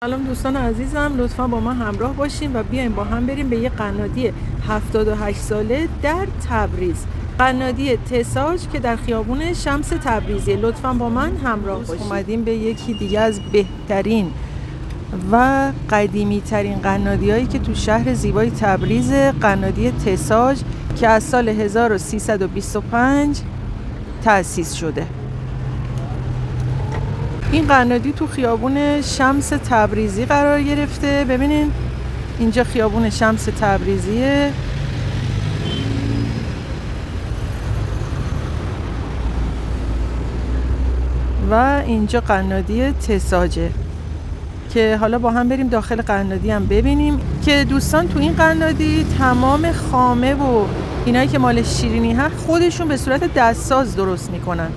سلام دوستان عزیزم، لطفا با ما همراه باشیم و بیایم با هم بریم به یه قنادی 78 ساله در تبریز، قنادی تساج که در خیابون شمس تبریزی. لطفا با من همراه باشید. اومدیم به یکی دیگه از بهترین و قدیمی ترین قنادی هایی که تو شهر زیبای تبریز، قنادی تساج که از سال 1325 تأسیس شده. این قنادی تو خیابون شمس تبریزی قرار گرفته. ببینین اینجا خیابون شمس تبریزیه و اینجا قنادی تساجه که حالا با هم بریم داخل قنادی هم ببینیم که دوستان تو این قنادی تمام خامه و اینایی که مال شیرینی هست خودشون به صورت دستساز درست میکنن.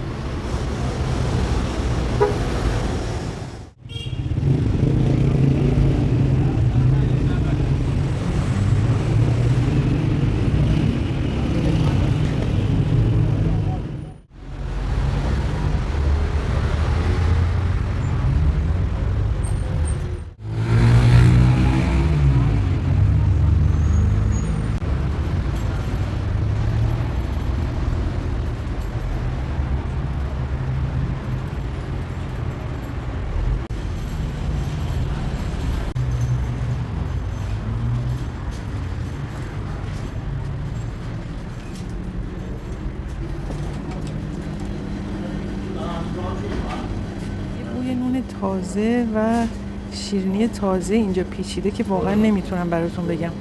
بوی نون تازه و شیرینی تازه اینجا پیچیده که واقعا نمیتونم براتون بگم.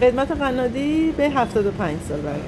خدمت قنادی به 75 سال برای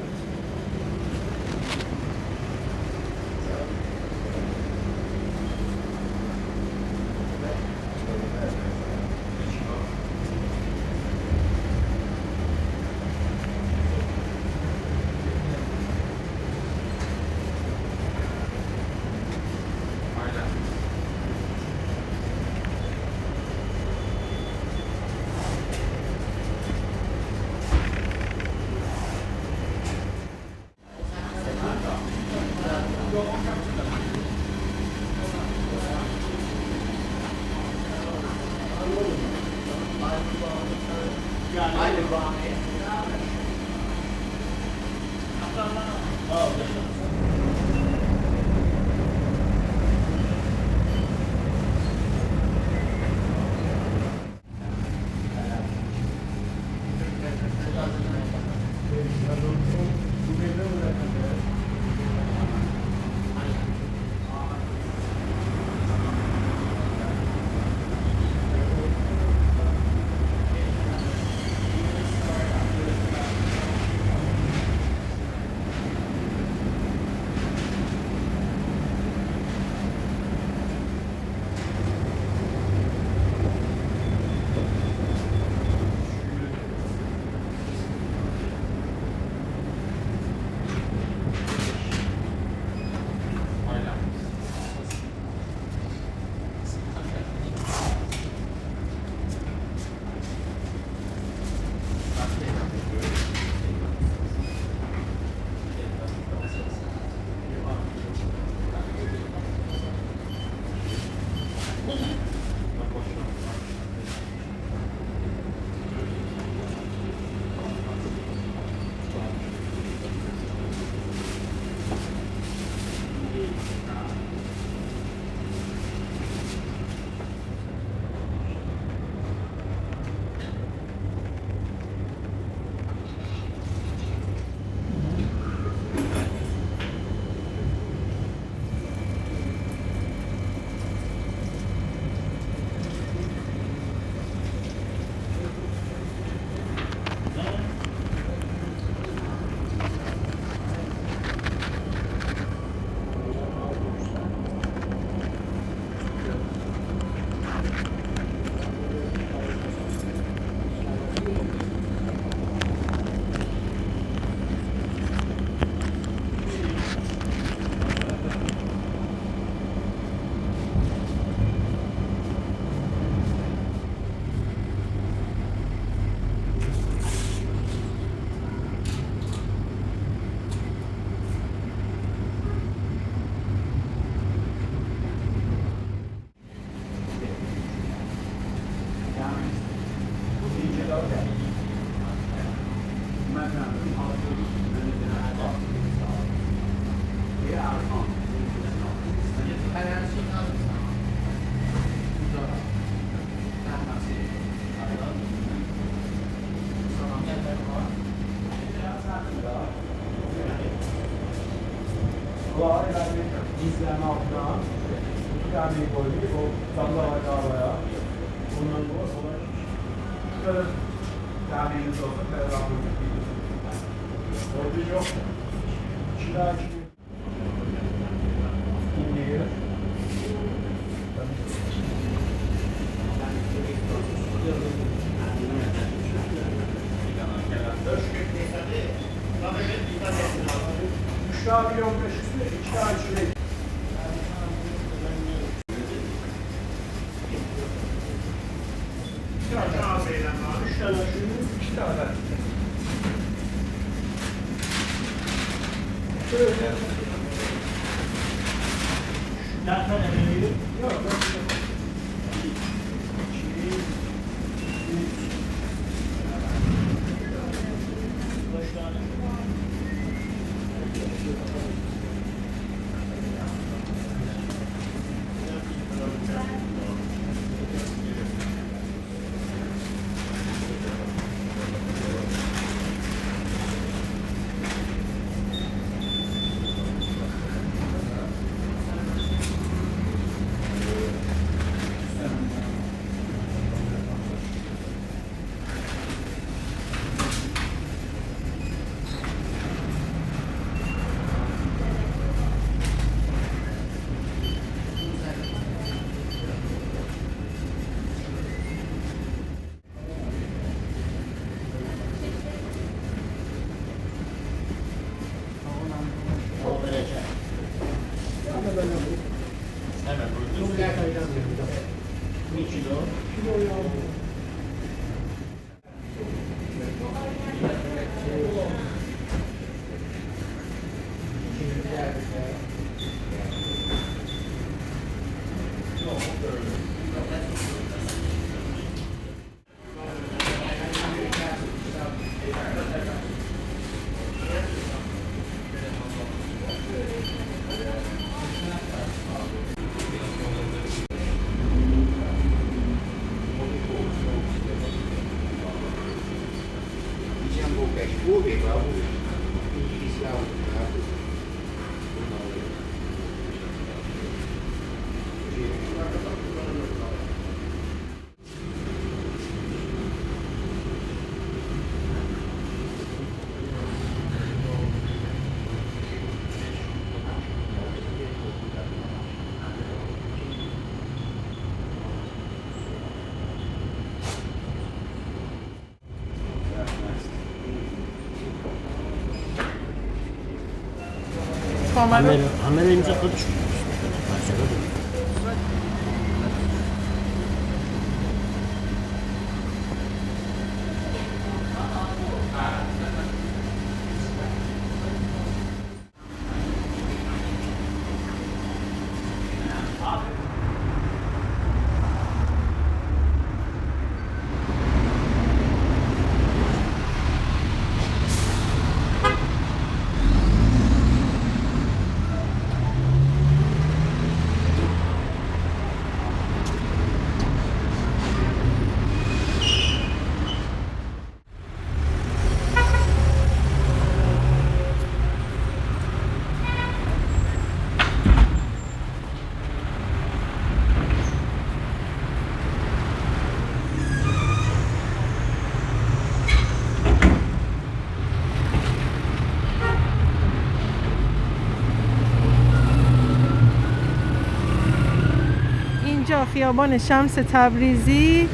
Dizlerin altına iki tane koyuyor. O sabla havaya. Ondan sonra şöyle tahmininiz olsa beraber orada yok. Şurada dinleyelim. Müştah 1.15 üstü, 2 tane şuraya. İki tane ağabeyden var, 3 tane şunu, 2 tane. Şöyle. Nereden emeği? Yok, yok. 5 tane. Hemen burada. Bir kilo. Kamerayı imza konuş. اینجا خیابان شمس تبریزی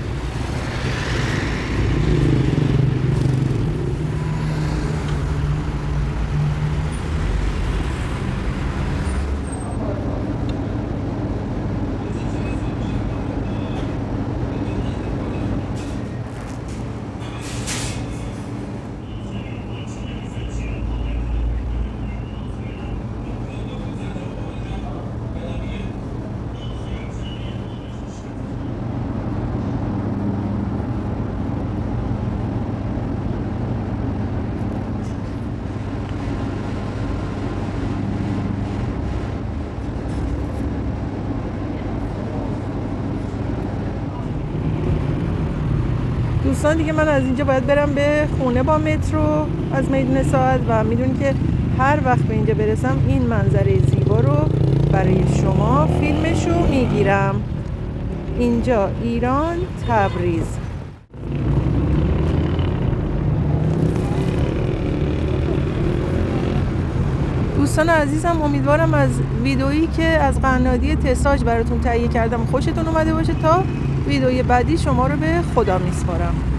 دوستان دیگه من از اینجا باید برم به خونه با مترو از میدون ساعت و میدونی که هر وقت به اینجا برسم این منظره زیبا رو برای شما فیلمشو میگیرم. اینجا ایران، تبریز. دوستان عزیزم، امیدوارم از ویدئویی که از قنادی تساج براتون تهیه کردم خوشتون اومده باشه. تا ویدئوی بعدی شما رو به خدا میسپارم.